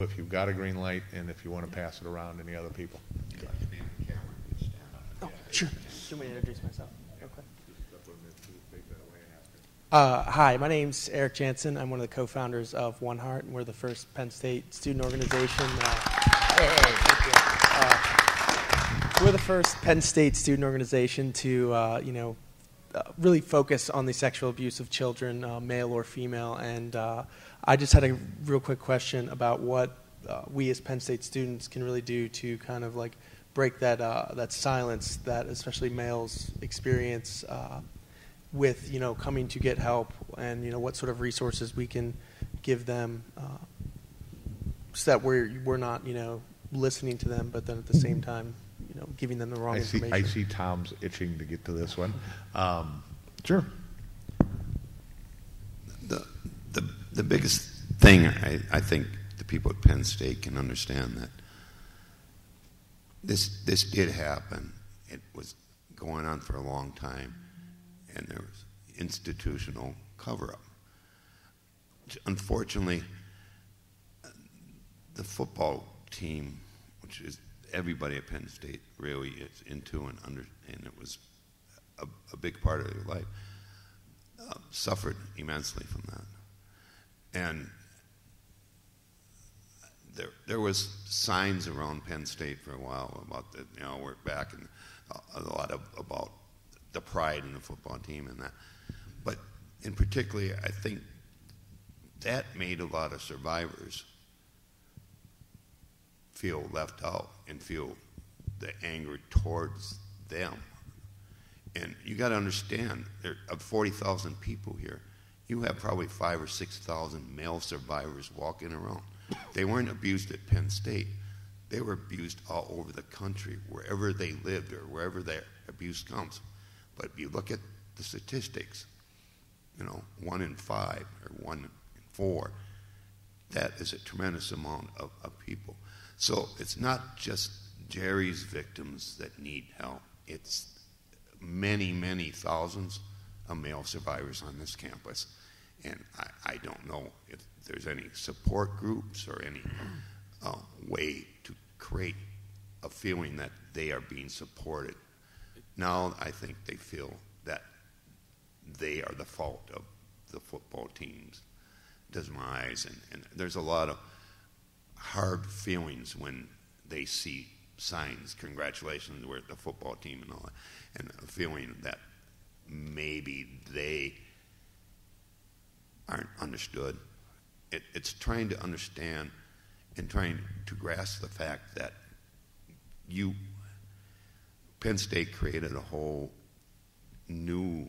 if you've got a green light and if you want to pass it around any other people. Oh, sure. Do you want me to introduce myself? Okay. Hi, my name's Eric Jansen. I'm one of the co-founders of One Heart, and we're the first Penn State student organization. We're the first Penn State student organization to, really focus on the sexual abuse of children, male or female. And I just had a real quick question about what we as Penn State students can really do to kind of like break that silence that especially males experience with coming to get help, and what sort of resources we can give them so that we're not listening to them, but then at the same time giving them the wrong information. I see Tom's itching to get to this one. Sure. The biggest thing I think the people at Penn State can understand that this did happen. It was going on for a long time, and there was institutional cover-up. Unfortunately, the football team, which is everybody at Penn State really is into and it was a big part of their life, suffered immensely from that. And there was signs around Penn State for a while about that, we're back, and a lot about the pride in the football team and that. But in particular, I think that made a lot of survivors feel left out and feel the anger towards them. And you got to understand, there are 40,000 people here. You have probably 5,000 or 6,000 male survivors walking around. They weren't abused at Penn State. They were abused all over the country, wherever they lived or wherever their abuse comes. But if you look at the statistics, 1 in 5 or 1 in 4, that is a tremendous amount of people. So it's not just Jerry's victims that need help. It's many, many thousands of male survivors on this campus. And I don't know if there's any support groups or any way to create a feeling that they are being supported. Now I think they feel that they are the fault of the football team's demise. And there's a lot of hard feelings when they see signs, congratulations, we're the football team and all that, and a feeling that maybe they aren't understood. It's trying to understand and trying to grasp the fact that Penn State created a whole new,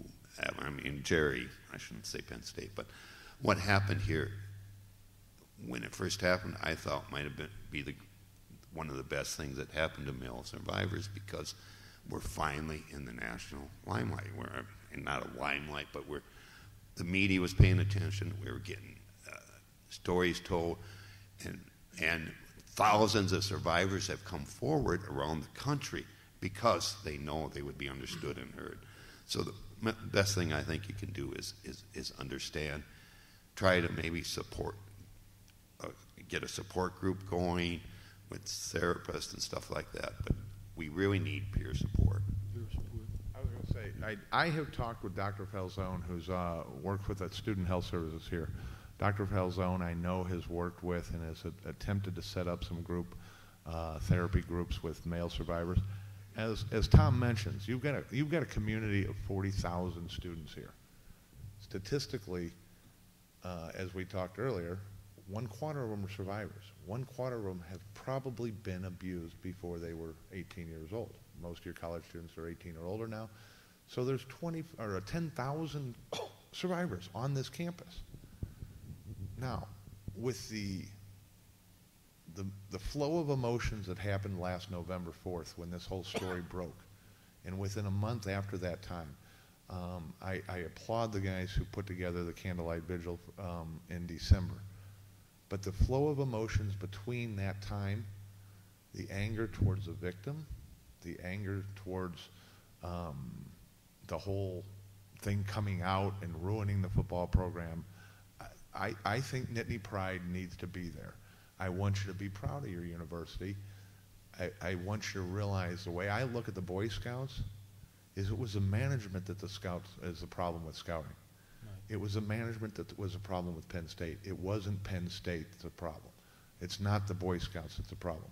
Jerry, I shouldn't say Penn State, but what happened here, when it first happened, I thought might have be one of the best things that happened to male survivors, because we're finally in the national limelight. We're not a limelight, but the media was paying attention. We were getting stories told, and thousands of survivors have come forward around the country because they know they would be understood and heard. So the best thing I think you can do is understand, try to maybe support, get a support group going with therapists and stuff like that. But we really need peer support. I was going to say, I have talked with Dr. Falzone, who's worked with the Student Health Services here. Dr. Falzone, I know, has worked with and has attempted to set up some therapy groups with male survivors. As Tom mentions, you've got a community of 40,000 students here. Statistically, as we talked earlier, 1/4 of them are survivors. 1/4 of them have probably been abused before they were 18 years old. Most of your college students are 18 or older now. So there's 10,000 survivors on this campus. Now, with the flow of emotions that happened last November 4th when this whole story broke, and within a month after that time, I applaud the guys who put together the Candlelight Vigil in December. But the flow of emotions between that time, the anger towards the victim, the anger towards the whole thing coming out and ruining the football program, I think Nittany Pride needs to be there. I want you to be proud of your university. I want you to realize the way I look at the Boy Scouts is it was the management that the Scouts is the problem with scouting. Right. It was the management that was a problem with Penn State. It wasn't Penn State that's a problem. It's not the Boy Scouts that's a problem.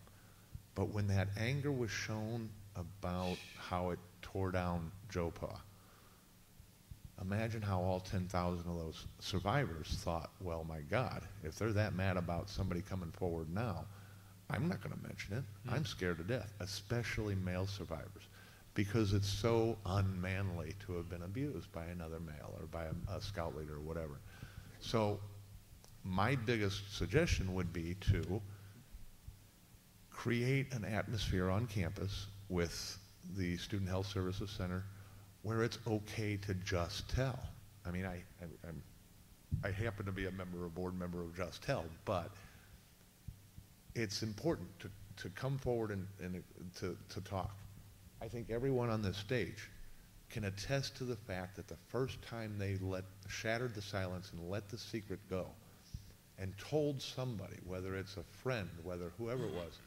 But when that anger was shown about how it tore down Joe Pa, imagine how all 10,000 of those survivors thought, well, my God, if they're that mad about somebody coming forward now, I'm not going to mention it. I'm scared to death, especially male survivors, because it's so unmanly to have been abused by another male or by a scout leader or whatever. So my biggest suggestion would be to create an atmosphere on campus with the Student Health Services Center where it's okay to just tell. I mean, I happen to be a board member of Just Tell, but it's important to come forward and to talk. I think everyone on this stage can attest to the fact that the first time they shattered the silence and let the secret go and told somebody, whether it's a friend, whether whoever it was,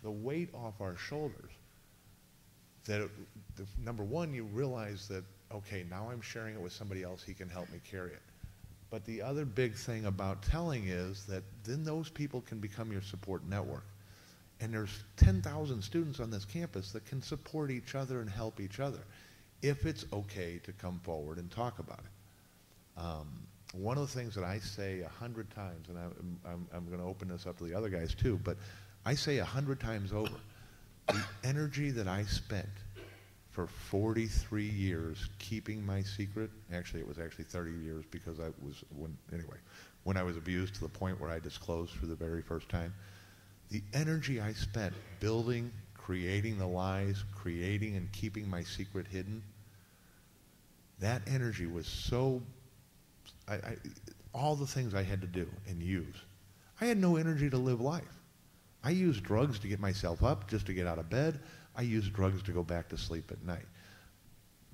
the weight off our shoulders, that number one, you realize that, okay, now I'm sharing it with somebody else, he can help me carry it. But the other big thing about telling is that then those people can become your support network. And there's 10,000 students on this campus that can support each other and help each other if it's okay to come forward and talk about it. One of the things that I say 100 times, and I'm going to open this up to the other guys too, but I say 100 times over, the energy that I spent for 43 years keeping my secret, actually it was 30 years because when I was abused to the point where I disclosed for the very first time, the energy I spent building, creating the lies, creating and keeping my secret hidden, that energy was so, all the things I had to do and use. I had no energy to live life. I used drugs to get myself up, just to get out of bed. I used drugs to go back to sleep at night.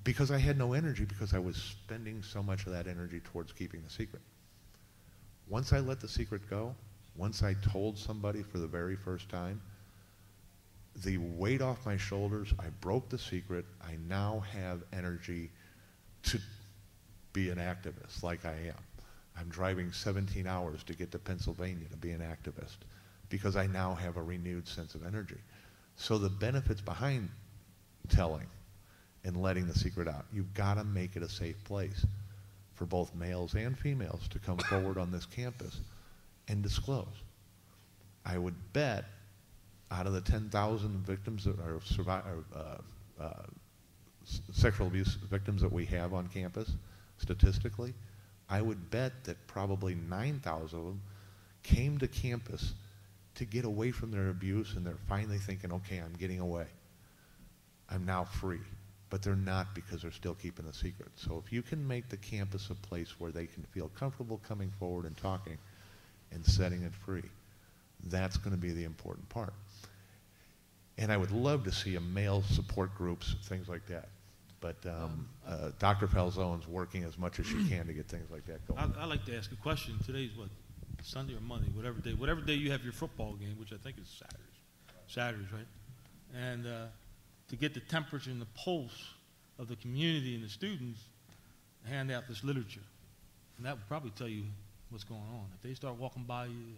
Because I had no energy, because I was spending so much of that energy towards keeping the secret. Once I let the secret go, once I told somebody for the very first time, the weight off my shoulders, I broke the secret, I now have energy to be an activist like I am. I'm driving 17 hours to get to Pennsylvania to be an activist because I now have a renewed sense of energy. So the benefits behind telling and letting the secret out, you've got to make it a safe place for both males and females to come forward on this campus and disclose. I would bet out of the 10,000 victims that are sexual abuse victims that we have on campus, statistically, I would bet that probably 9,000 of them came to campus to get away from their abuse, and they're finally thinking, okay, I'm getting away. I'm now free. But they're not, because they're still keeping the secret. So if you can make the campus a place where they can feel comfortable coming forward and talking and setting it free, that's going to be the important part. And I would love to see a male support groups, things like that. But Dr. Falzone's working as much as she can to get things like that going. I'd like to ask a question. Today's what, Sunday or Monday, whatever day you have your football game, which I think is Saturdays, right? And to get the temperature and the pulse of the community and the students, hand out this literature. And that would probably tell you what's going on. If they start walking by you.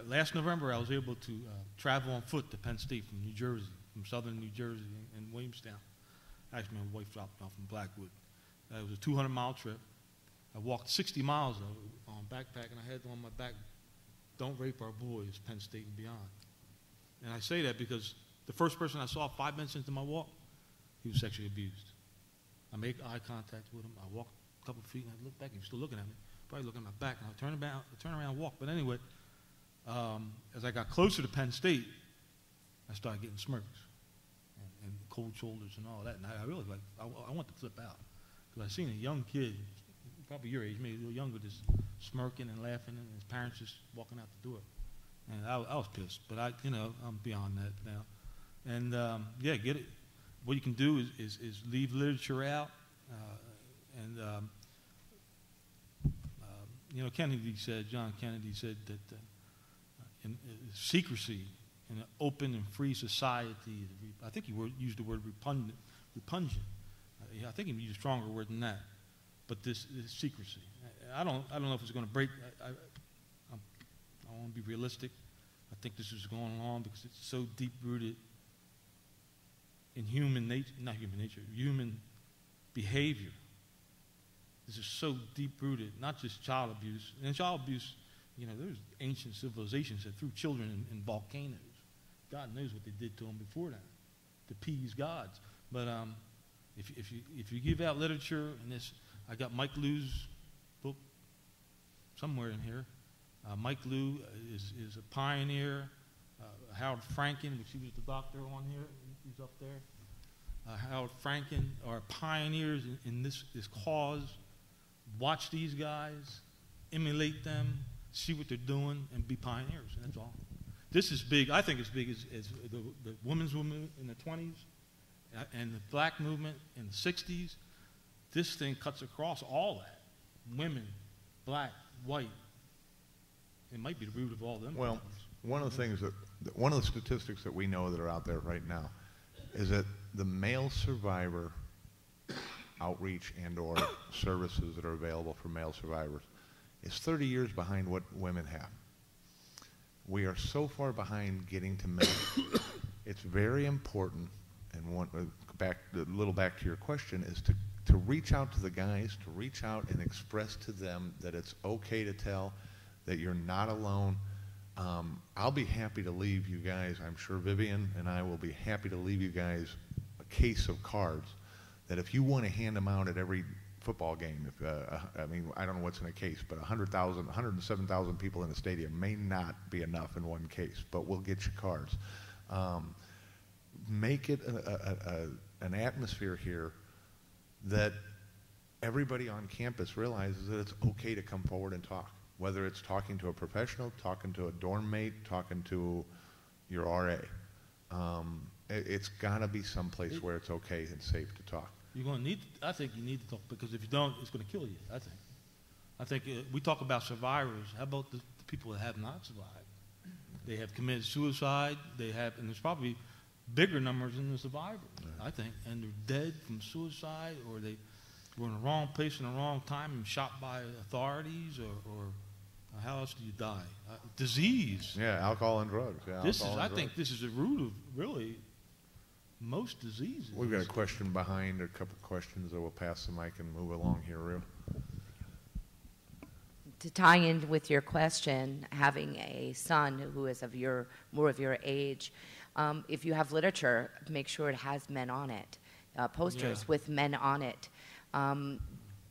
Last November, I was able to travel on foot to Penn State from New Jersey, from southern New Jersey and Williamstown. Actually, my wife dropped me off in Blackwood. It was a 200-mile trip. I walked 60 miles on backpack, and I had on my back, "Don't rape our boys, Penn State and beyond." And I say that because the first person I saw 5 minutes into my walk, he was sexually abused. I make eye contact with him. I walk a couple feet, and I look back, and he was still looking at me, probably looking at my back, and I turn around and walk. But anyway, as I got closer to Penn State, I started getting smirks and cold shoulders and all that. And I really, I want to flip out. Because I seen a young kid, probably your age, maybe a little younger, just smirking and laughing, and his parents just walking out the door. And I was pissed, but I'm beyond that now. And yeah, get it. What you can do is leave literature out, John Kennedy said that secrecy in an open and free society. I think he used the word repugnant. Yeah, I think he used a stronger word than that. But this secrecy. I don't know if it's going to break. I want to be realistic. I think this is going on because it's so deep-rooted in human nature, not human nature, human behavior. This is so deep-rooted, not just child abuse. And child abuse, there's ancient civilizations that threw children in volcanoes. God knows what they did to them before that, to appease gods. But if you give out literature, and this, I got Mike Lou's book somewhere in here. Mike Lou is a pioneer. Howard Franken, which he was the doctor on here, he's up there. Howard Franken are pioneers in this cause. Watch these guys, emulate them, see what they're doing, and be pioneers. That's all. This is big. I think it's big as the women's movement in the 20s and the black movement in the 60s. This thing cuts across all that. Women, black, white. It might be the root of all them. Well, one of the statistics that we know that are out there right now is that the male survivor outreach and/or services that are available for male survivors is 30 years behind what women have. We are so far behind getting to men. It's very important, and a little back to your question, is to reach out to the guys, to reach out and express to them that it's okay to tell, that you're not alone. I'll be happy to leave you guys. I'm sure Vivian and I will be happy to leave you guys a case of cards that if you want to hand them out at every football game, I don't know what's in a case, but 107,000 people in the stadium may not be enough in one case, but we'll get you cards. Make it an atmosphere here that everybody on campus realizes that it's okay to come forward and talk. Whether it's talking to a professional, talking to a dorm mate, talking to your RA. It's got to be someplace where it's okay and safe to talk. I think you need to talk, because if you don't, it's going to kill you, I think we talk about survivors. How about the people that have not survived? They have committed suicide, and there's probably bigger numbers than the survivors, I think, and they're dead from suicide, or they were in the wrong place in the wrong time and shot by authorities, or how else do you die? Disease. Yeah, alcohol and drugs. Yeah, I think this is the root of really most diseases. We've got a question behind, a couple of questions that we'll pass the mic and move along here, Rue. To tie in with your question, having a son who is more of your age, if you have literature, make sure it has men on it, posters with men on it. 1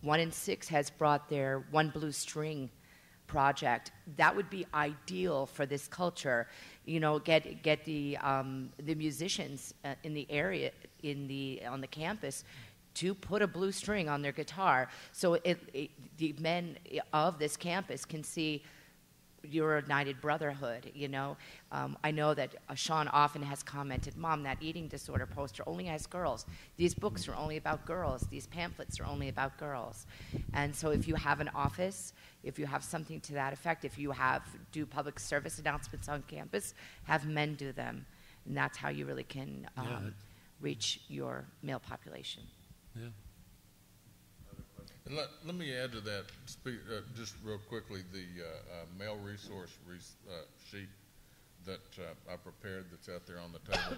in 6 has brought their One Blue String project. That would be ideal for this culture. Get the musicians in the area on the campus to put a blue string on their guitar, so the men of this campus can see your united brotherhood. I know that Sean often has commented, "Mom, that eating disorder poster only has girls. These books are only about girls. These pamphlets are only about girls." And so if you have an office, if you have something to that effect, if you do public service announcements on campus, have men do them. And that's how you really can reach your male population. Yeah. And let me add to that, just real quickly, the male resource sheet that I prepared that's out there on the table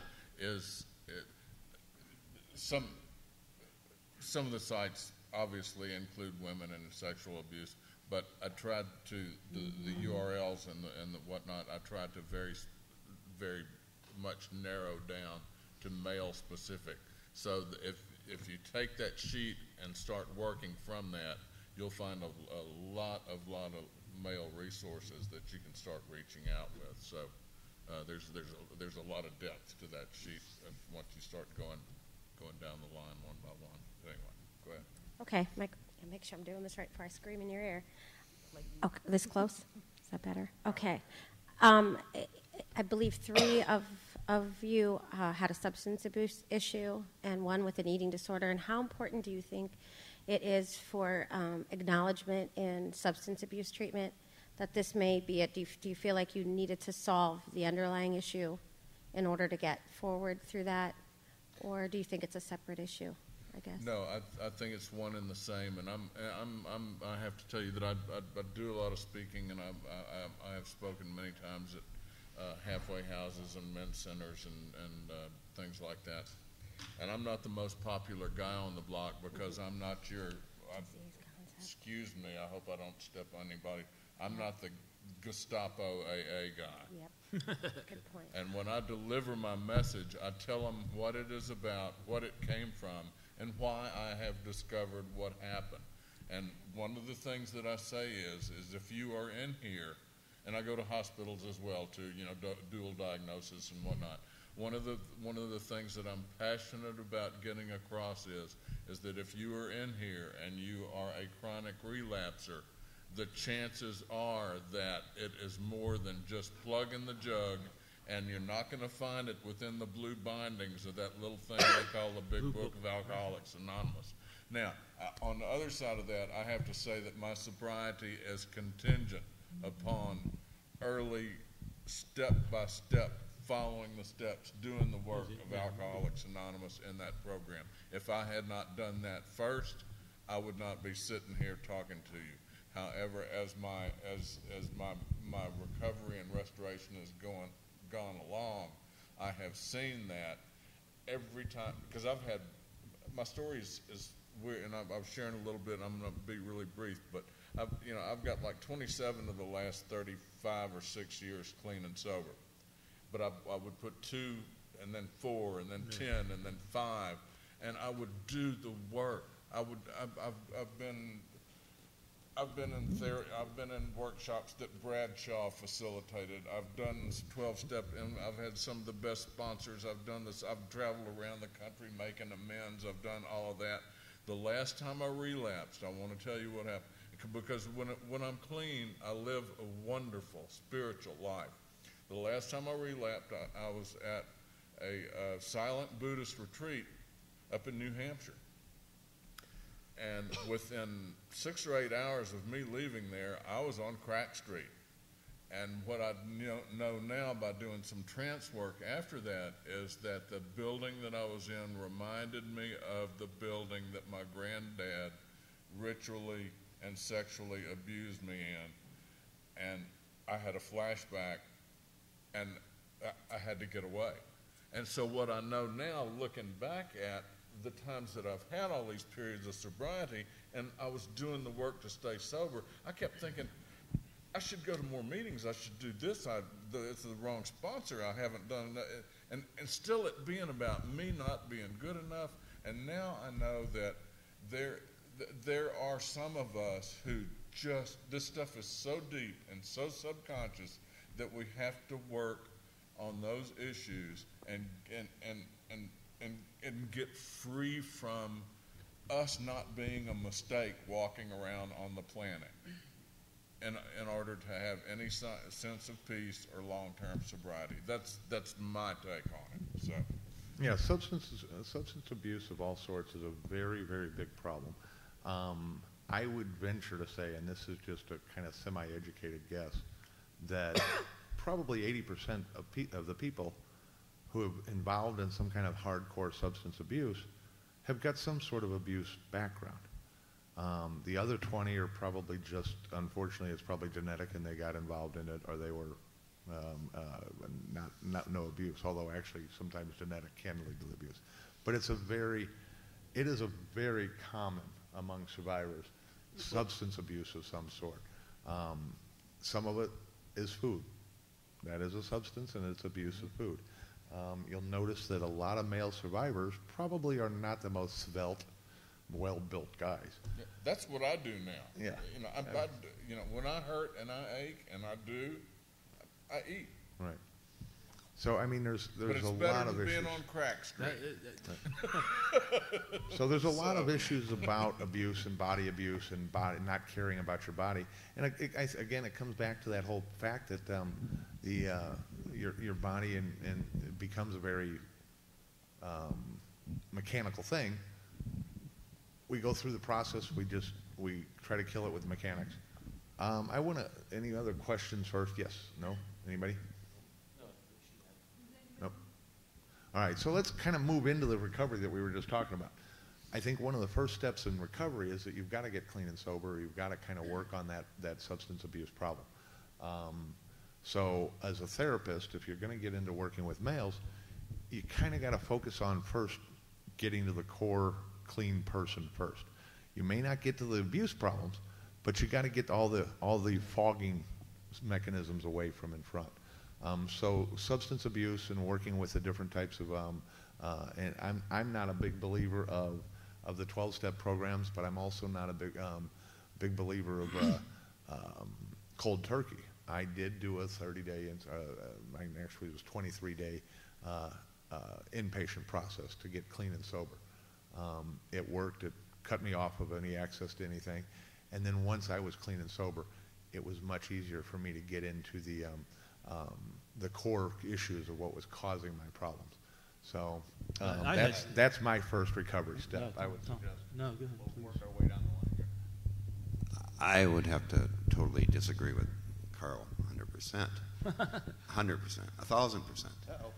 some of the sites obviously include women and sexual abuse, but I tried to, the URLs and the whatnot, I tried to very, very much narrow down to male specific. So if you take that sheet and start working from that, you'll find a lot of male resources that you can start reaching out with. So there's a lot of depth to that sheet once you start going down the line one by one. Anyway, go ahead. Okay, make sure I'm doing this right before I scream in your ear. Okay, this close? Is that better? Okay. I believe 3 of you had a substance abuse issue and 1 with an eating disorder. And how important do you think it is for acknowledgement in substance abuse treatment that this may be it? Do you feel like you needed to solve the underlying issue in order to get forward through that? Or do you think it's a separate issue, I guess? No, I think it's one and the same, and I have to tell you that I do a lot of speaking, and I have spoken many times at halfway houses and men's centers and things like that. And I'm not the most popular guy on the block because I'm not excuse me, I hope I don't step on anybody. I'm not the Gestapo AA guy. Yep, good point. And when I deliver my message, I tell them what it is about, what it came from, and why I have discovered what happened. And one of the things that I say is if you are in here, and I go to hospitals as well to, dual diagnosis and whatnot. One of the things that I'm passionate about getting across is that if you are in here and you are a chronic relapser, the chances are that it is more than just plugging the jug, and you're not going to find it within the blue bindings of that little thing they call the Big Book of Alcoholics Anonymous. Now, on the other side of that, I have to say that my sobriety is contingent upon early step-by-step following the steps, doing the work of Alcoholics Anonymous in that program. If I had not done that first, I would not be sitting here talking to you. However, as my recovery and restoration has gone along, I have seen that every time, because I've had, my story is weird, and I'm sharing a little bit, I'm going to be really brief, but I've got like 27 of the last 35 or 6 years clean and sober. But I would put 2 and then 4 and then 10 and then 5, and I would do the work. I've been in workshops that Bradshaw facilitated. I've done 12-step, and I've had some of the best sponsors. I've done this. I've traveled around the country making amends. I've done all of that. The last time I relapsed, I want to tell you what happened. Because when I'm clean, I live a wonderful spiritual life. The last time I relapsed, I was at a silent Buddhist retreat up in New Hampshire. And within 6 or 8 hours of me leaving there, I was on Crack Street. And what I know now by doing some trance work after that is that the building that I was in reminded me of the building that my granddad ritually and sexually abused me in. And I had a flashback, and I had to get away. And so what I know now, looking back at the times that I've had all these periods of sobriety, and I was doing the work to stay sober, I kept thinking, I should go to more meetings, I should do this, it's the wrong sponsor, I haven't done that. And still it being about me not being good enough, and now I know that there are some of us who just, this stuff is so deep and so subconscious that we have to work on those issues and get free from us not being a mistake walking around on the planet in order to have any sense of peace or long-term sobriety. That's my take on it. So, yeah, substance abuse of all sorts is a very, very big problem. I would venture to say, and this is just a kind of semi-educated guess, that probably 80% of the people who have involved in some kind of hardcore substance abuse have got some sort of abuse background. The other 20 are probably just, unfortunately, it's probably genetic and they got involved in it, or they were no abuse, although actually sometimes genetic can lead to abuse. But it is a very common among survivors, substance abuse of some sort. Some of it is food. That is a substance, and it's abuse of food. You'll notice that a lot of male survivors probably are not the most svelte, well-built guys. yeah, that's what I do now. Yeah. When I hurt and I ache and I eat. Right. So I mean, there's But it's a better lot of than issues. being on Crack Street. So there's a lot of issues about abuse and body abuse and not caring about your body. And again, it comes back to that whole fact that your body and it becomes a very mechanical thing. We go through the process. We try to kill it with mechanics. I want to, any other questions first? Yes? No? Anybody? Nope. All right, so let's kind of move into the recovery that we were just talking about. I think one of the first steps in recovery is that you've got to get clean and sober. You've got to kind of work on that substance abuse problem. So as a therapist, if you're going to get into working with males, you kind of got to focus on first getting to the core clean person first. You may not get to the abuse problems, but you got to get all the fogging mechanisms away from in front. So substance abuse and working with the different types of, and I'm not a big believer of the 12-step programs, but I'm also not a big believer of cold turkey. I did do a 30-day, actually it was 23-day inpatient process to get clean and sober. It worked. It cut me off of any access to anything. And then once I was clean and sober, it was much easier for me to get into the core issues of what was causing my problems. So that's my first recovery step. I would suggest no, go ahead, we'll work our way down the line here. I would have to totally disagree with Carl, 100%. 100%, 1,000%. Uh-oh.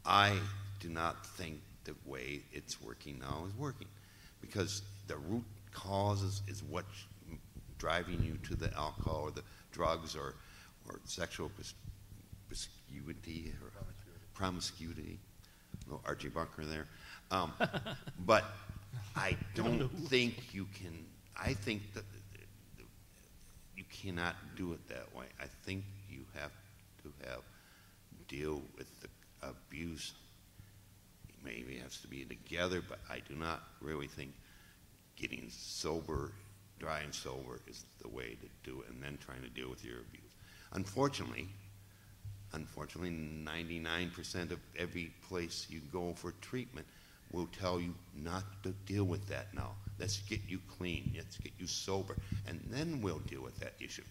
I do not think the way it's working now is working, because the root causes is what's driving you to the alcohol or the drugs or sexual promiscuity or promiscuity. Little Archie Bunker there. But I don't think you can. I think that you cannot do it that way. I think you have to deal with the abuse. Maybe it has to be together, but I do not really think getting sober, dry and sober, is the way to do it, and then trying to deal with your abuse. Unfortunately, 99% of every place you go for treatment will tell you not to deal with that now. Let's get you clean. Let's get you sober, and then we'll deal with that issue.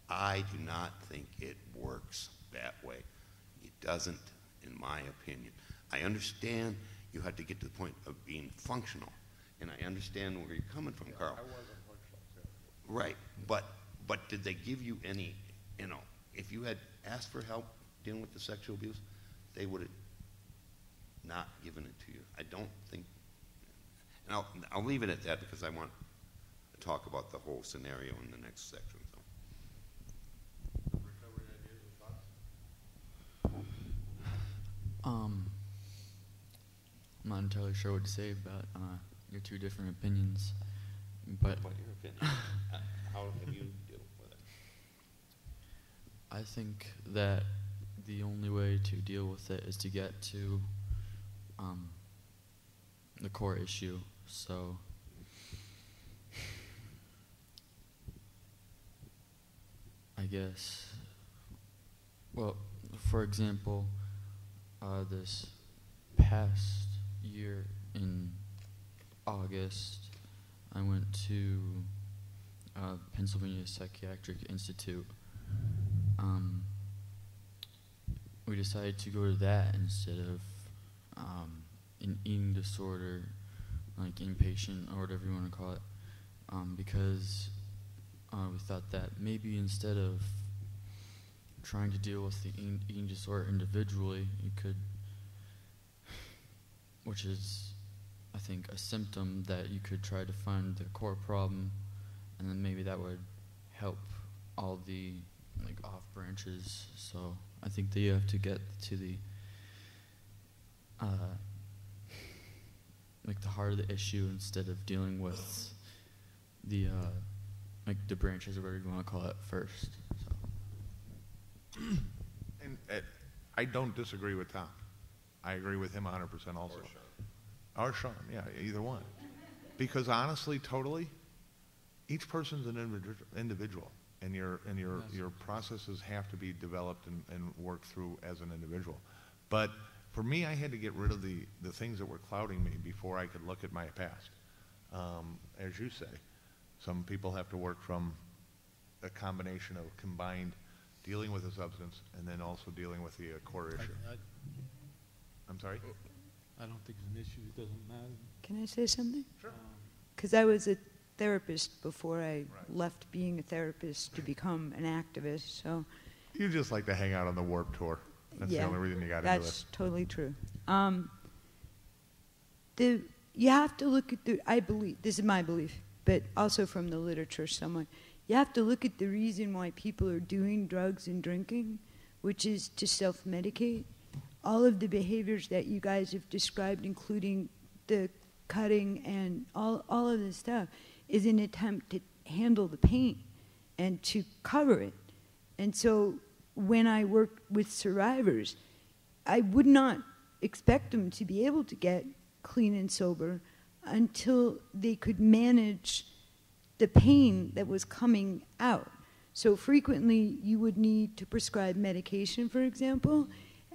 I do not think it works that way. It doesn't, in my opinion. I understand you have to get to the point of being functional, and I understand where you're coming from, Carl. I wasn't functional. Right, but did they give you any, if you had asked for help dealing with the sexual abuse, they would have not given it to you. I don't think, and I'll leave it at that because I want to talk about the whole scenario in the next section. So. Recovery ideas or thoughts? I'm not entirely sure what to say about your two different opinions, but What your opinion? How have you dealt with it? I think that the only way to deal with it is to get to the core issue. So I guess, well, for example, this past year in August, I went to Pennsylvania Psychiatric Institute. We decided to go to that instead of an eating disorder, like inpatient or whatever you want to call it, because we thought that maybe instead of trying to deal with the eating disorder individually, you could, which is, I think, a symptom, that you could try to find the core problem, and then maybe that would help all the off branches. So I think that you have to get to the the heart of the issue instead of dealing with the the branches or whatever you want to call it first. So. And I don't disagree with Tom. I agree with him 100% also. Or Sean, yeah, either one. Because honestly, totally, each person's an individual, and your processes have to be developed and worked through as an individual. But for me, I had to get rid of the things that were clouding me before I could look at my past. As you say, some people have to work from a combination of combined dealing with a substance and then also dealing with the core issue. I'm sorry? I don't think it's an issue. It doesn't matter. Can I say something? Sure. Because I was at therapist before I left being a therapist to become an activist. So You just like to hang out on the Warped Tour. That's the only reason you got into that's this. totally true. You have to look at I believe, this is my belief, but also from the literature somewhat, you have to look at the reason why people are doing drugs and drinking, which is to self-medicate. All of the behaviors that you guys have described, including the cutting and all of this stuff, is an attempt to handle the pain and to cover it. And so when I work with survivors, I would not expect them to be able to get clean and sober until they could manage the pain that was coming out. So frequently you would need to prescribe medication, for example,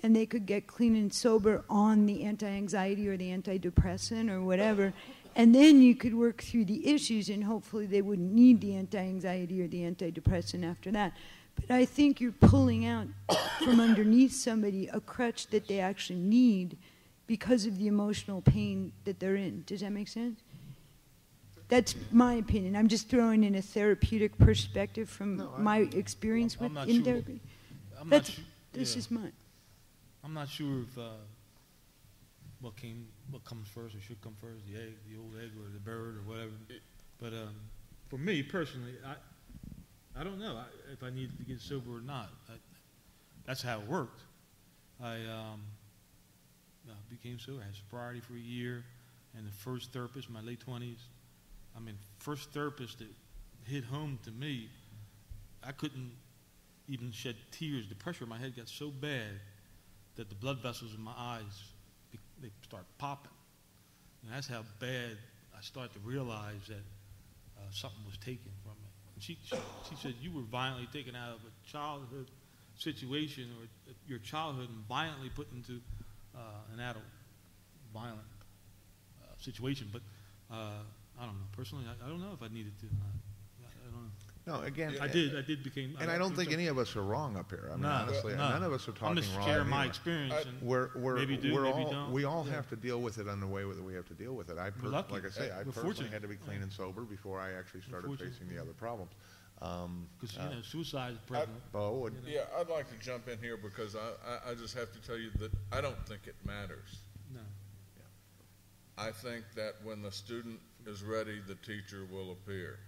and they could get clean and sober on the anti-anxiety or the antidepressant or whatever, and then you could work through the issues and hopefully they wouldn't need the anti-anxiety or the antidepressant after that. But I think you're pulling out from underneath somebody a crutch that they actually need because of the emotional pain that they're in. Does that make sense? That's my opinion. I'm just throwing in a therapeutic perspective from my experience with in therapy. This is mine. I'm not sure if what comes first or should come first, the old egg or the bird or whatever. But for me personally, I don't know if I needed to get sober or not. That's how it worked. I became sober. I had sobriety for a year, and the first therapist in my late 20s, first therapist that hit home to me, I couldn't even shed tears. The pressure in my head got so bad that the blood vessels in my eyes, they start popping. And that's how bad I started to realize that something was taken from me. And she said, you were violently taken out of a childhood situation, or your childhood, and violently put into an adult violent situation. But I don't know. Personally, I don't know if I needed to. I don't know. No, again, I did become. And I don't think any of us are wrong up here. I mean, honestly, none of us are talking wrong. I'm just sharing my experience. Maybe do, maybe don't. We all have to deal with it in the way that we have to deal with it. Like I say, I personally had to be clean and sober before I actually started facing the other problems. Because suicide is prevalent. I'd like to jump in here because I just have to tell you that I don't think it matters. No. I think that when the student is ready, the teacher will appear.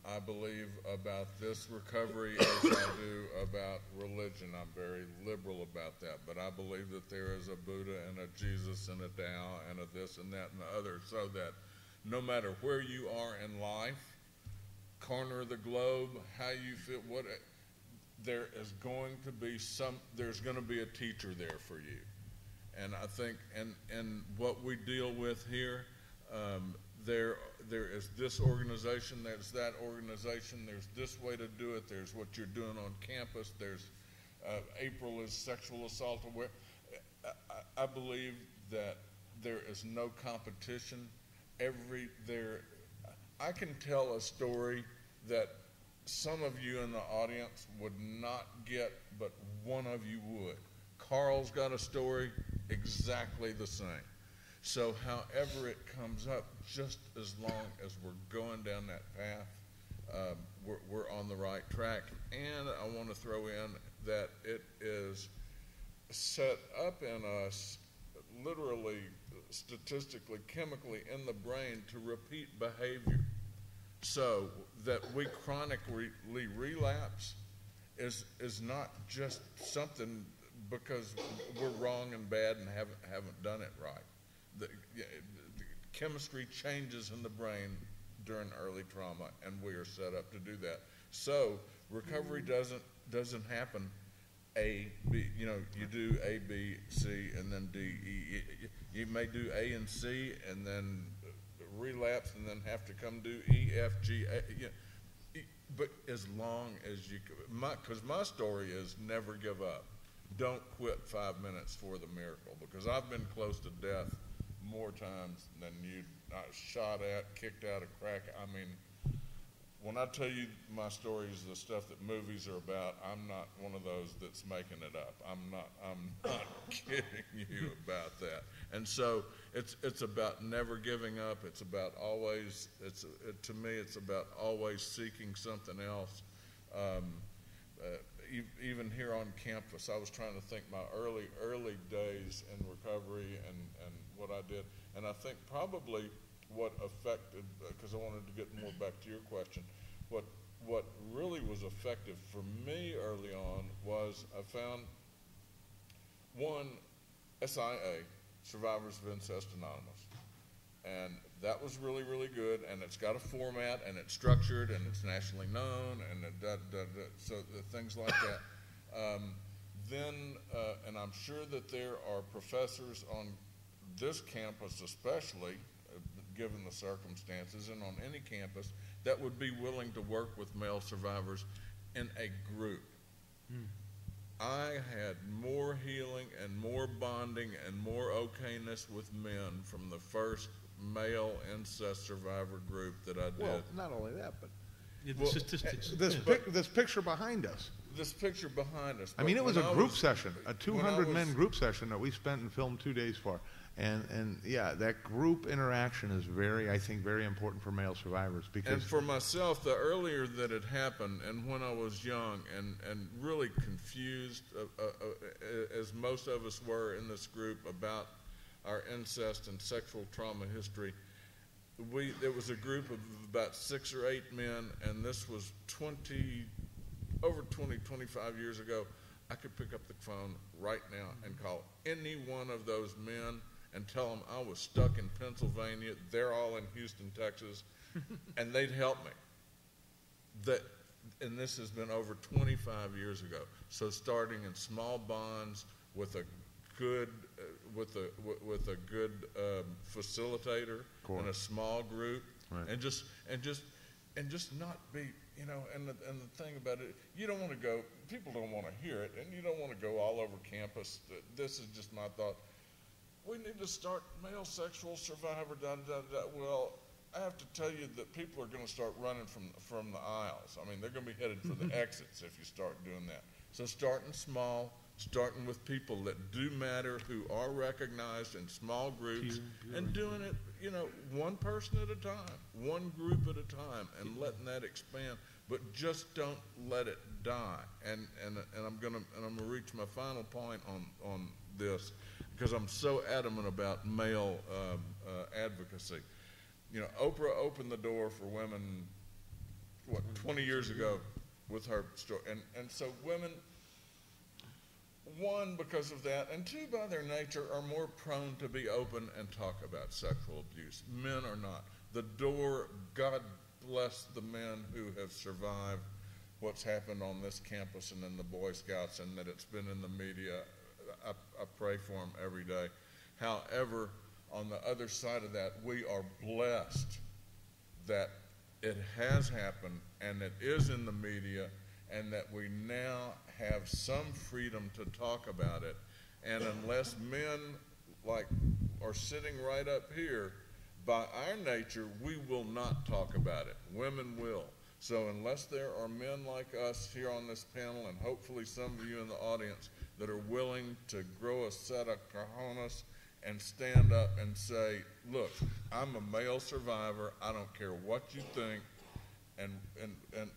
I believe about this recovery as I do about religion. I'm very liberal about that, but I believe that there is a Buddha and a Jesus and a Tao and a this and that and the other, so that no matter where you are in life, corner of the globe, how you feel, there is going to be there's going to be a teacher there for you. And I think, and what we deal with here, there is this organization, there's that organization, there's this way to do it, there's what you're doing on campus, there's April is sexual assault aware. I believe that there is no competition. I can tell a story that some of you in the audience would not get, but one of you would. Carl's got a story exactly the same. So however it comes up, just as long as we're going down that path, we're on the right track. And I want to throw in that it is set up in us, literally, statistically, chemically in the brain to repeat behavior. So that we chronically relapse is not just something because we're wrong and bad and haven't done it right. The chemistry changes in the brain during early trauma, and we are set up to do that. So recovery doesn't happen A, B, you do A, B, C, and then D, E. You may do A and C, and then relapse, and then have to come do E, F, G, A. But as long as you, because my story is never give up. Don't quit 5 minutes for the miracle, because I've been close to death more times than you shot at, kicked out of crack. I mean, when I tell you my stories, the stuff that movies are about, I'm not one of those that's making it up. I'm not kidding you about that. And so it's about never giving up. It's about always, to me, it's about always seeking something else. Even here on campus, I was trying to think my early days in recovery and what I did. And I think probably what affected, because I wanted to get more back to your question, what really was effective for me early on was I found one, SIA, Survivors of Incest Anonymous. And that was really, really good, and it's got a format, and it's structured, and it's nationally known, and so things like that. And I'm sure that there are professors on this campus especially, given the circumstances, and on any campus, that would be willing to work with male survivors in a group. I had more healing and more bonding and more okayness with men from the first male incest survivor group that I did. Well, not only that, but Yeah, the statistics. this picture behind us. This picture behind us. I mean, it was a group session, a when I 200-men was- group session that we spent and filmed 2 days for. And yeah, that group interaction is I think, very important for male survivors because. And for myself, the earlier that it happened, and when I was young and really confused, as most of us were in this group about our incest and sexual trauma history, there was a group of about 6 or 8 men, and this was over 25 years ago. I could pick up the phone right now and call any one of those men and tell them I was stuck in Pennsylvania. They're all in Houston, Texas, and they'd help me. And this has been over 25 years ago. So starting in small bonds with a good facilitator in a small group, Right. and just not be, you know. And the thing about it, you don't want to go. People don't want to hear it, and you don't want to go all over campus. This is just my thought. We need to start male sexual survivor. Well, I have to tell you that people are going to start running from the aisles. I mean, they're going to be headed for the exits if you start doing that. So starting small, starting with people that do matter, who are recognized in small groups, and doing it, you know, one person at a time, one group at a time, and letting that expand. But just don't let it die. And I'm gonna reach my final point on this, because I'm so adamant about male advocacy. You know, Oprah opened the door for women, 20 years ago with her story. And so women, one, because of that, and two, by their nature, are more prone to be open and talk about sexual abuse. Men are not. The door, God bless the men who have survived what's happened on this campus and in the Boy Scouts, and that it's been in the media. I pray for them every day. However, on the other side of that, we are blessed that it has happened and it is in the media, and that we now have some freedom to talk about it. And unless men are sitting right up here, by our nature, we will not talk about it. Women will. So unless there are men like us here on this panel, and hopefully some of you in the audience, that are willing to grow a set of cojones and stand up and say, look, I'm a male survivor, I don't care what you think, and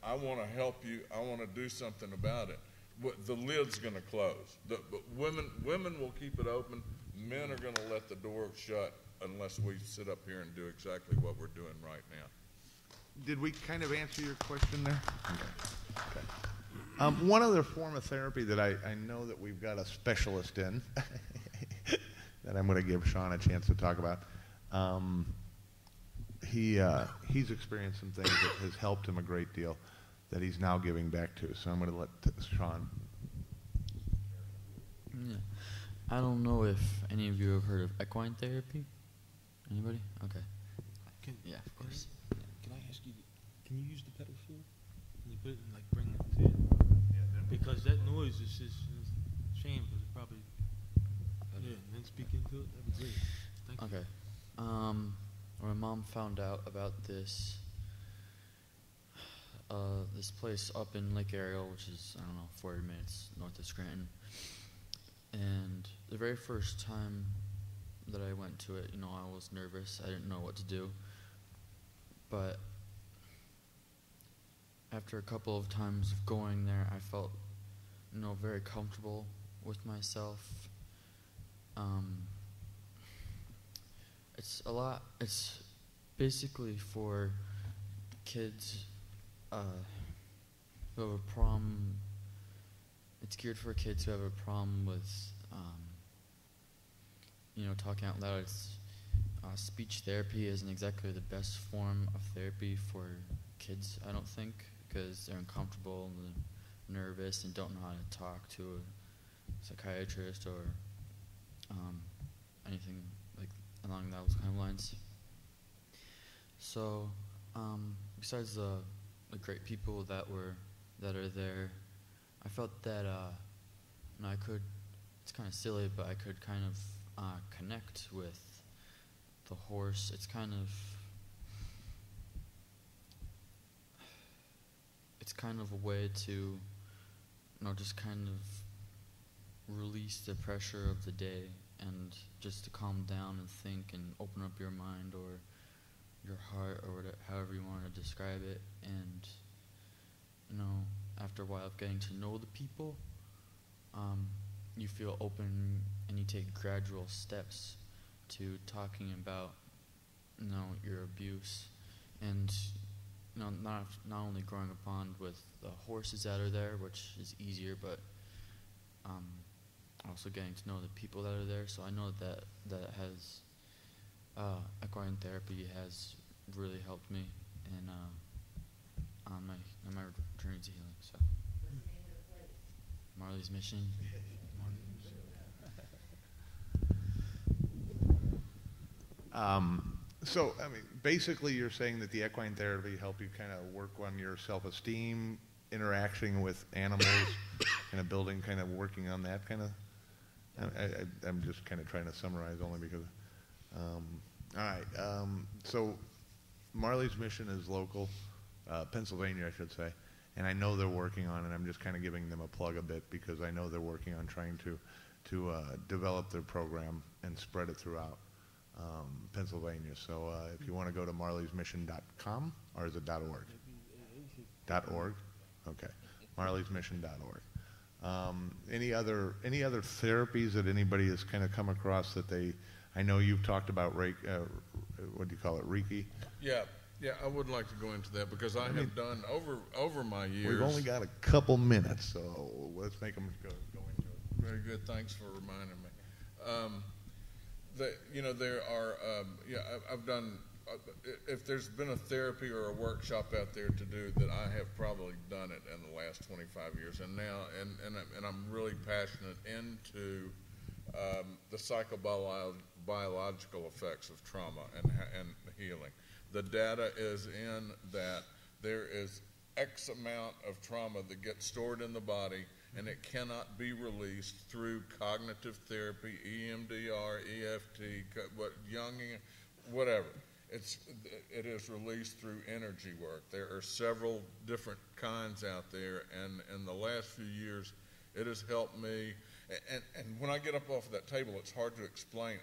I want to help you, I want to do something about it. The lid's going to close. But women will keep it open. Men are going to let the door shut unless we sit up here and do exactly what we're doing right now. Did we kind of answer your question there? Okay. One other form of therapy that I know that we've got a specialist in that I'm going to give Sean a chance to talk about. He's experienced some things that has helped him a great deal that he's now giving back to. So I'm going to let Sean. Yeah. I don't know if any of you have heard of equine therapy. Anybody? Okay. Yeah, of course. Can I ask you, can you use the pedal steel? Can you put it and bring it to it? Because that noise is just a shame, because it probably, and then speak into it, that'd be great. Thank you. Okay. When my mom found out about this, this place up in Lake Ariel, which is, I don't know, 40 minutes north of Scranton. And the very first time that I went to it, I was nervous. I didn't know what to do. But after a couple of times of going there, I felt, very comfortable with myself. It's basically for kids who have a problem. It's geared for kids who have a problem with, talking out loud. Speech therapy isn't exactly the best form of therapy for kids, I don't think, because they're uncomfortable and nervous and don't know how to talk to a psychiatrist or anything like along those kind of lines. So, besides the great people that are there, I felt that I could. It's kind of silly, but I could kind of connect with the horse. It's kind of a way to, just kind of release the pressure of the day and just to calm down and think and open up your mind or your heart or whatever, however you want to describe it. And, after a while of getting to know the people, you feel open and you take gradual steps to talking about, your abuse and, not only growing a bond with the horses that are there, which is easier, but also getting to know the people that are there. So I know that has equine therapy has really helped me in on my journey to healing. So Marley's Mission. So, basically you're saying that the equine therapy helped you kind of work on your self-esteem, interacting with animals, kind of building, kind of working on that kind of. I'm just kind of trying to summarize only because. All right. So, Marley's Mission is local, Pennsylvania, I should say, and I know they're working on it. I'm just kind of giving them a plug a bit because I know they're working on trying to develop their program and spread it throughout Pennsylvania. So if you want to go to marleysmission.com, or is it .org? .org? Okay. marleysmission.org. Any other therapies that anybody has kind of come across that I know you've talked about, what do you call it, Reiki? Yeah, I would like to go into that because I have done over my years. We've only got a couple minutes, so let's make them go into it. Very good. Thanks for reminding me. There are, I've done, if there's been a therapy or a workshop out there to do, that I have probably done it in the last 25 years. And now, and I'm really passionate into the psychobiological effects of trauma and healing. The data is in that there is X amount of trauma that gets stored in the body, and it cannot be released through cognitive therapy, EMDR, EFT, Jungian, whatever. It is released through energy work. There are several different kinds out there, and in the last few years, it has helped me. And when I get up off of that table, it's hard to explain.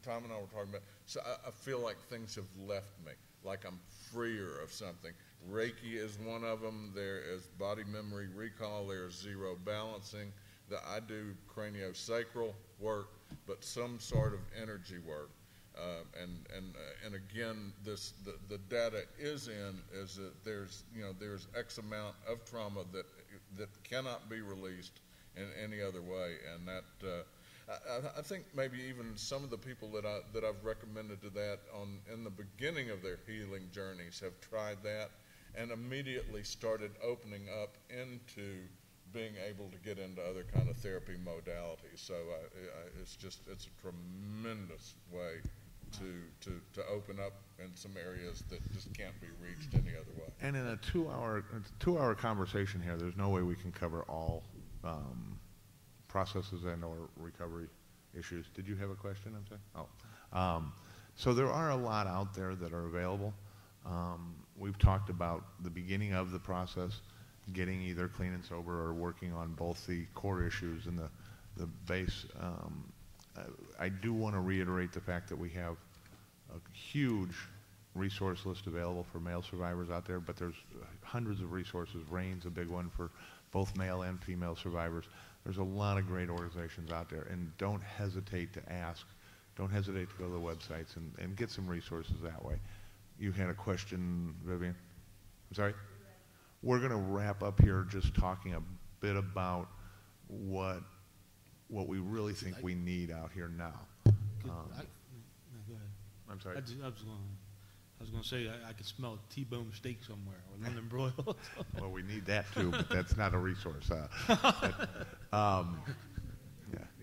Tom and I were talking about, so I feel like things have left me, like I'm freer of something. Reiki is one of them. There is body memory recall. There's zero balancing. I do craniosacral work, but some sort of energy work. And again, the data is that there's X amount of trauma that cannot be released in any other way, and that I think maybe even some of the people that I've recommended to that in the beginning of their healing journeys have tried that and immediately started opening up into being able to get into other kind of therapy modalities. So it's a tremendous way to open up in some areas that just can't be reached any other way. And in a two-hour conversation here, there's no way we can cover all processes and/or recovery issues. Did you have a question? I'm sorry. Oh, so there are a lot out there that are available. we've talked about the beginning of the process, getting either clean and sober or working on both the core issues and the base. I do want to reiterate the fact that we have a huge resource list available for male survivors out there, but there's hundreds of resources. RAIN's a big one for both male and female survivors. There's a lot of great organizations out there, and don't hesitate to ask. Don't hesitate to go to the websites and get some resources that way. You had a question, Vivian? I'm sorry? We're going to wrap up here just talking a bit about what we really think we need out here now. No, go ahead. I'm sorry? I was going to say I could smell a T-bone steak somewhere or London broil. Well, we need that too, but that's not a resource. Yeah,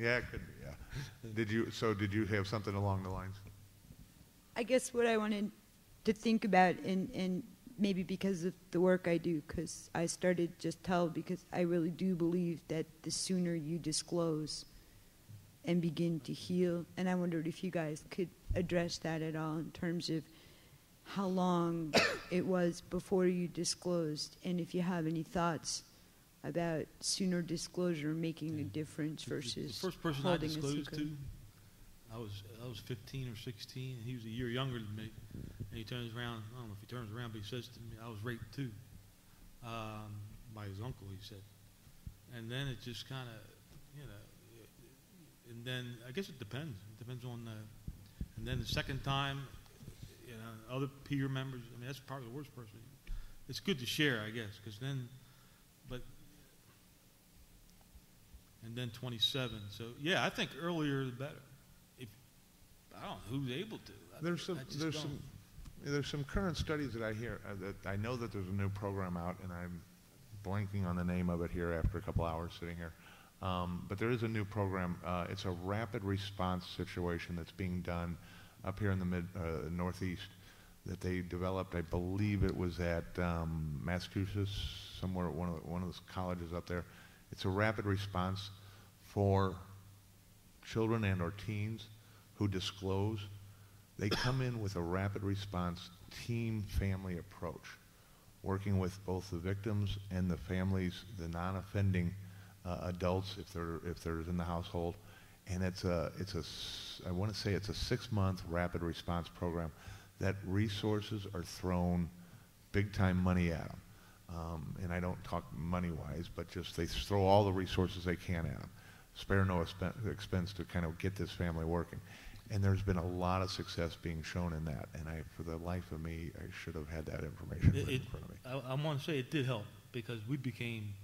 it could be. Yeah. Did you have something along the lines? I guess what I wanted to think about, and maybe because of the work I do, because I started Just Tell, because I really do believe that the sooner you disclose and begin to heal, and I wondered if you guys could address that at all in terms of how long it was before you disclosed, and if you have any thoughts about sooner disclosure making a difference versus the first person I holding a disclosed secret. to, I was 15 or 16, and he was a year younger than me. And he turns around, I don't know if he turns around, but he says to me, I was raped too, by his uncle, he said. And then it just kind of, and then I guess it depends. It depends on and then the second time, other peer members, I mean, that's probably the worst person. It's good to share, I guess, because then, and then 27. So, yeah, I think earlier the better. I don't know who's able to. There's some current studies that I hear that I know that there's a new program out, and I'm blanking on the name of it here after a couple hours sitting here. But there is a new program. It's a rapid response situation that's being done up here in the Northeast that they developed. I believe it was at Massachusetts, somewhere at one of those colleges up there. It's a rapid response for children and or teens who disclose. They come in with a rapid response team family approach, working with both the victims and the families, the non-offending adults if they're in the household. And I want to say it's a 6-month rapid response program that resources are thrown big time money at them. And I don't talk money-wise, but just they throw all the resources they can at them, spare no expense to kind of get this family working. And there's been a lot of success being shown in that. And for the life of me, I should have had that information right in front of me. I want to say it did help because we became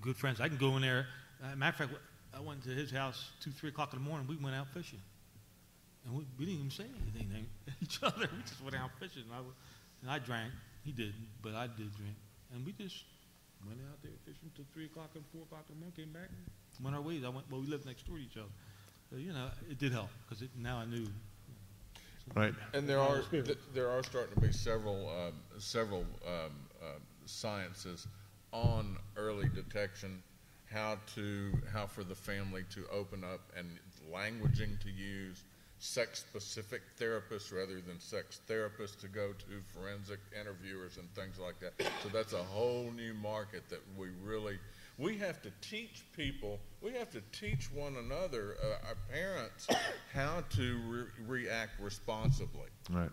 good friends. I can go in there. Matter of fact, I went to his house 2, 3 o'clock in the morning. We went out fishing. And we didn't even say anything to each other. We just went out fishing. And I drank. He didn't, but I did drink. And we just went out there fishing till 3 o'clock and 4 o'clock in the morning, came back and went our ways. We lived next door to each other. So, it did help because now I knew. Right. And there are starting to be several sciences on early detection, how for the family to open up and languaging to use, sex-specific therapists rather than sex therapists to go to, forensic interviewers and things like that. So that's a whole new market that we have to teach people, we have to teach one another, our parents, how to react responsibly. Right.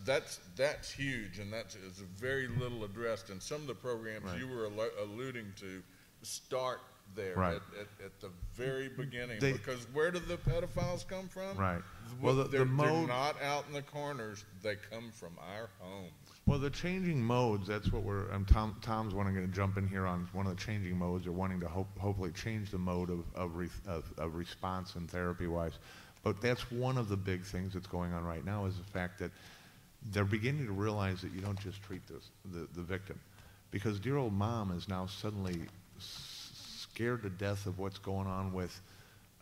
That's huge, and is very little addressed. And some of the programs you were alluding to start there at the very beginning, because where do the pedophiles come from? Right. Well, they're not out in the corners. They come from our homes. Well, the changing modes, that's what Tom's wanting to jump in here on one of the changing modes, or wanting to hopefully change the mode of response and therapy-wise. But that's one of the big things that's going on right now, is the fact that they're beginning to realize that you don't just treat the victim. Because dear old mom is now suddenly scared to death of what's going on with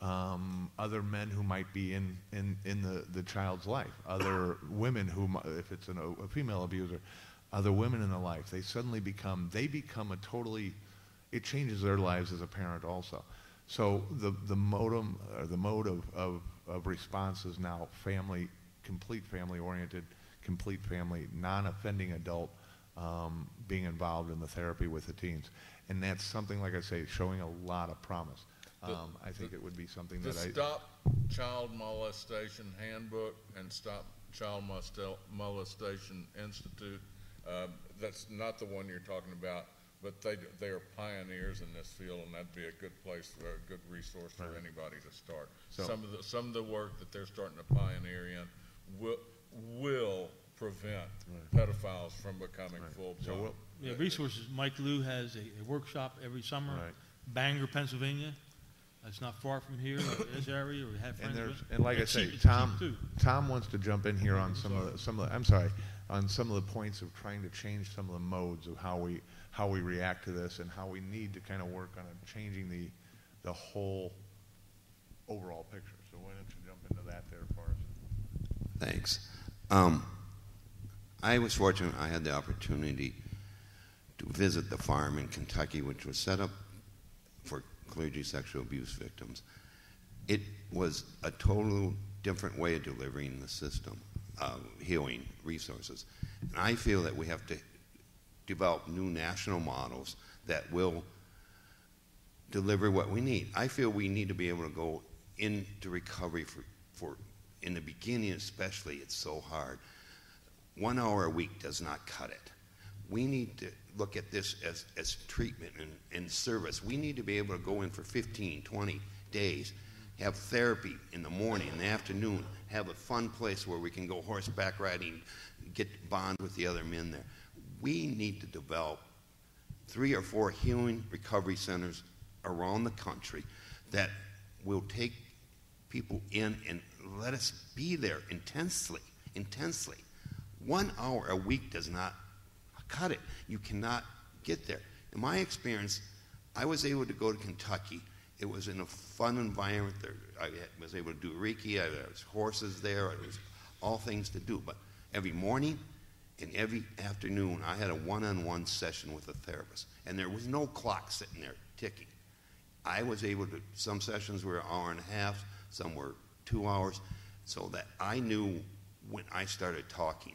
other men who might be in the child's life, other women who, if it's a female abuser, other women in the life. They suddenly become a totally, it changes their lives as a parent also. So the mode of response is now complete family oriented, complete family, non-offending adult being involved in the therapy with the teens. And that's something, like I say, showing a lot of promise. I think it would be something the that Stop Child Molestation Handbook and Stop Child Molestation Institute, that's not the one you're talking about, but they are pioneers in this field, and that'd be a good place, a good resource for anybody to start. So some of the work that they're starting to pioneer in will prevent pedophiles from becoming full-blown. Yeah, resources. Mike Liu has a workshop every summer, Bangor, Pennsylvania. It's not far from here, or this area, or we have friends with. And like I say, Tom wants to jump in here on some of the points of trying to change some of the modes of how we react to this, and how we need to kind of work on changing the whole overall picture. So why don't you jump into that there for us? Thanks. I was fortunate. I had the opportunity to visit the farm in Kentucky, which was set up for clergy sexual abuse victims. It was a total different way of delivering the system, healing resources. And I feel that we have to develop new national models that will deliver what we need. I feel we need to be able to go into recovery for in the beginning especially. It's so hard. 1 hour a week does not cut it. We need to look at this as treatment and service. We need to be able to go in for 15, 20 days, have therapy in the morning, in the afternoon, have a fun place where we can go horseback riding, get bond with the other men there. We need to develop 3 or 4 healing recovery centers around the country that will take people in and let us be there intensely. 1 hour a week does not cut it. You cannot get there. In my experience, I was able to go to Kentucky. It was in a fun environment. I was able to do Reiki. There was horses there. There was all things to do. But every morning and every afternoon, I had a one-on-one session with a therapist. And there was no clock sitting there ticking. I was able to, some sessions were an hour and a half, some were 2 hours, so that I knew when I started talking,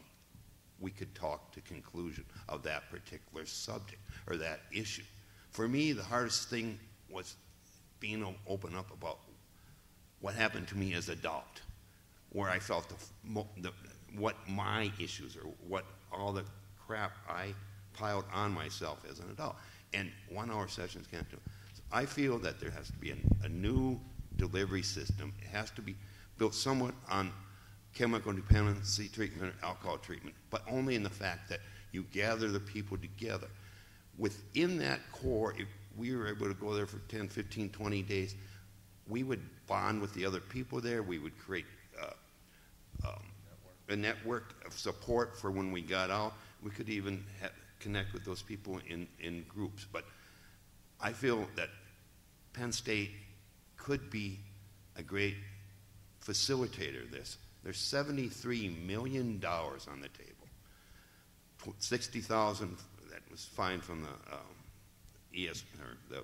we could talk to conclusion of that particular subject or that issue. For me, the hardest thing was being open up about what happened to me as an adult, where I felt what my issues or what all the crap I piled on myself as an adult. And 1 hour sessions can't do it. So I feel that there has to be a new delivery system. It has to be built somewhat on chemical dependency treatment or alcohol treatment, but only in the fact that you gather the people together. Within that core, if we were able to go there for 10, 15, 20 days, we would bond with the other people there. We would create a network of support for when we got out. We could even connect with those people in groups. But I feel that Penn State could be a great facilitator of this. There's $73 million on the table. $60,000 that was fined from the the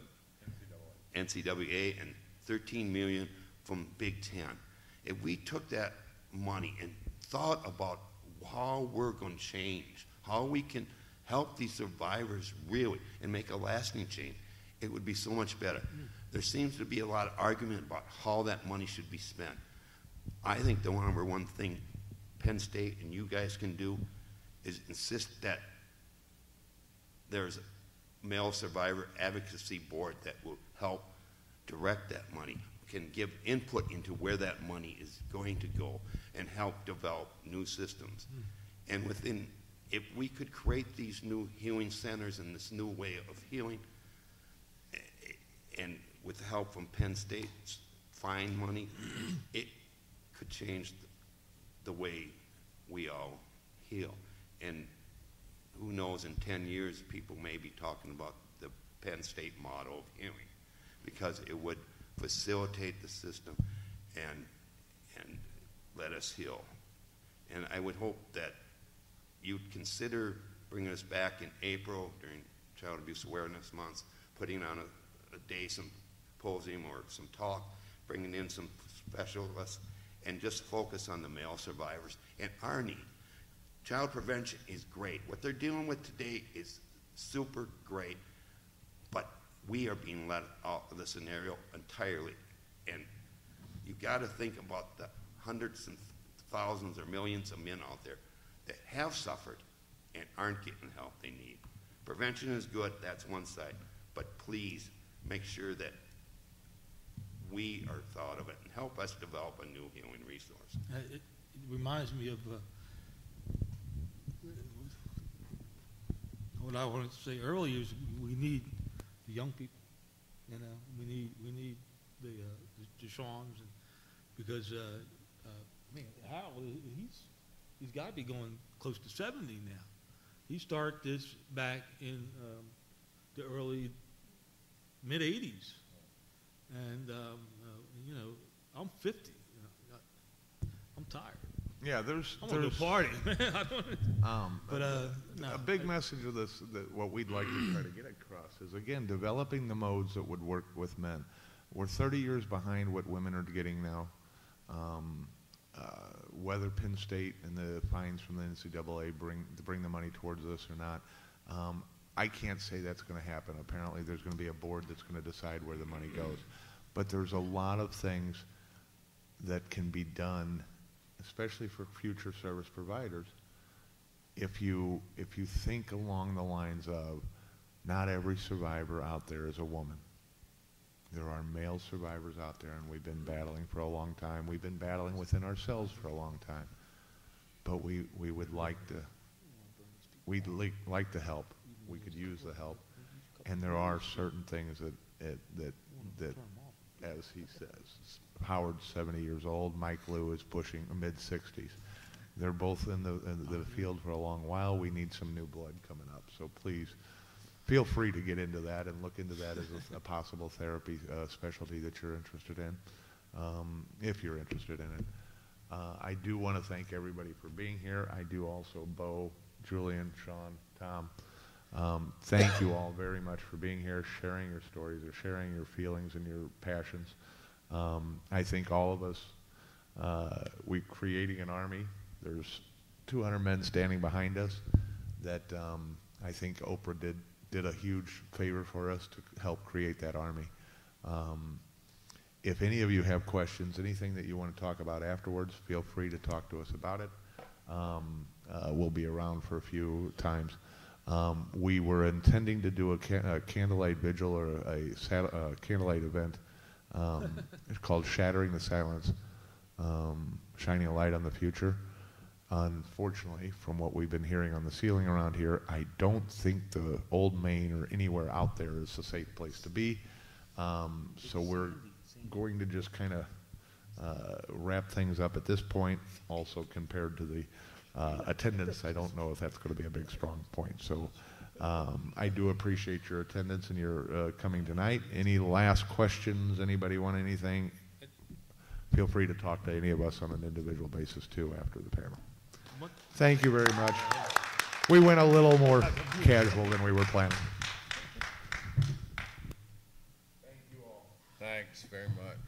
NCAA, and $13 million from Big Ten. If we took that money and thought about how we're going to change, how we can help these survivors really and make a lasting change, it would be so much better. There seems to be a lot of argument about how that money should be spent. I think the number one thing Penn State and you guys can do is insist that there's a male survivor advocacy board that will help direct that money, can give input into where that money is going to go and help develop new systems. And if we could create these new healing centers and this new way of healing, and with the help from Penn State's fine money, it could change the way we all heal. And who knows, in 10 years, people may be talking about the Penn State model of healing, because it would facilitate the system and let us heal. And I would hope that you'd consider bringing us back in April during Child Abuse Awareness Month, putting on a day symposium or some talk, bringing in some specialists, and just focus on the male survivors and our need. child prevention is great. What they're dealing with today is super great, but we are being let out of the scenario entirely. And you got to think about the hundreds and thousands or millions of men out there that have suffered and aren't getting the help they need. Prevention is good, that's one side, but please make sure that we are thought of it and help us develop a new healing resource. It reminds me of what I wanted to say earlier is we need the young people. You know, we need the Shawns, and because man, Harold, he's got to be going close to 70 now. He started this back in the early mid 80s, and you know, I'm 50. You know, I'm tired. Yeah, I want to party, man. But no, a big message of this, that what we'd like to try to get across is, again, developing the modes that would work with men. We're 30 years behind what women are getting now. Whether Penn State and the fines from the NCAA bring the money towards this or not, I can't say that's going to happen. Apparently there's going to be a board that's going to decide where the money goes. But there's a lot of things that can be done, especially for future service providers, if you think along the lines of, not every survivor out there is a woman. There are male survivors out there, and we've been battling for a long time. We've been battling within ourselves for a long time. But we would like to, we'd like to help. We could use the help. And there are certain things that as he says, Howard's 70 years old, Mike Lou is pushing mid-60s. They're both in the field for a long while. We need some new blood coming up. So please, feel free to get into that and look into that as a possible therapy specialty that you're interested in, if you're interested in it. I do want to thank everybody for being here. I do also, Bo, Julian, Sean, Tom, thank you all very much for being here, sharing your stories, or sharing your feelings and your passions. I think all of us, we're creating an army. There's 200 men standing behind us that I think Oprah did a huge favor for us to help create that army. If any of you have questions, anything that you want to talk about afterwards, feel free to talk to us about it. We'll be around for a few times. We were intending to do a candlelight vigil or a candlelight event. It's called Shattering the Silence, Shining a Light on the Future. Unfortunately, from what we've been hearing on the ceiling around here, I don't think the Old Main or anywhere out there is a safe place to be. So we're going to just kind of wrap things up at this point. Also, compared to the attendance, I don't know if that's going to be a big, strong point. So I do appreciate your attendance and your coming tonight. Any last questions? Anybody want anything? Feel free to talk to any of us on an individual basis, too, after the panel. Thank you very much. We went a little more casual than we were planning. Thank you all. Thanks very much.